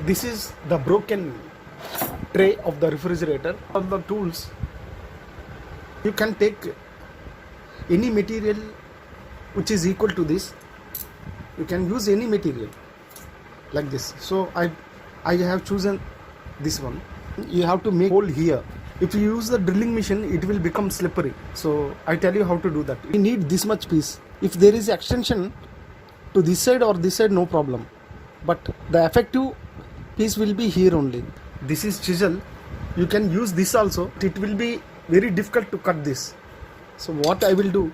This is the broken tray of the refrigerator. On the tools, you can take any material which is equal to this. You can use any material like this. So I have chosen this one. You have to make hole here. If you use the drilling machine, it will become slippery. So I tell you how to do that. We need this much piece. If there is extension to this side or this side, no problem. But the effective piece will be here only. This is chisel. You can use this also. It will be very difficult to cut this. So what I will do,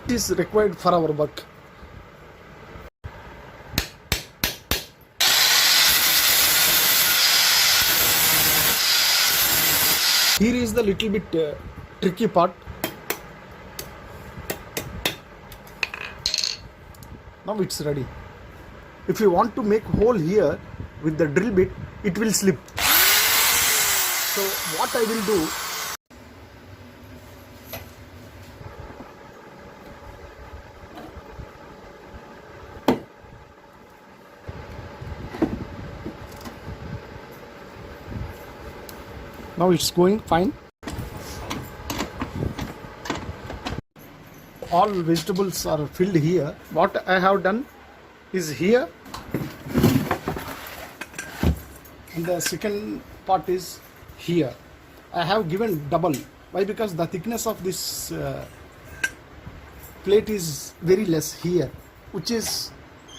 it is required for our work. Here is the little bit tricky part. Now it's ready. If you want to make hole here with the drill bit, it will slip. So what I will do, now it's going fine. All vegetables are filled here. What I have done is here, and the second part is here. I have given double. Why? Because the thickness of this plate is very less here, which is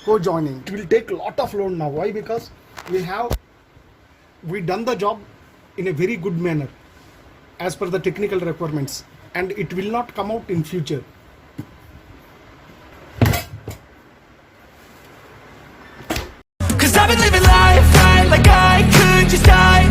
co-joining. It will take a lot of load now. Why? Because we done the job in a very good manner as per the technical requirements, and it will not come out in future. Cause I've been living life right like I could just die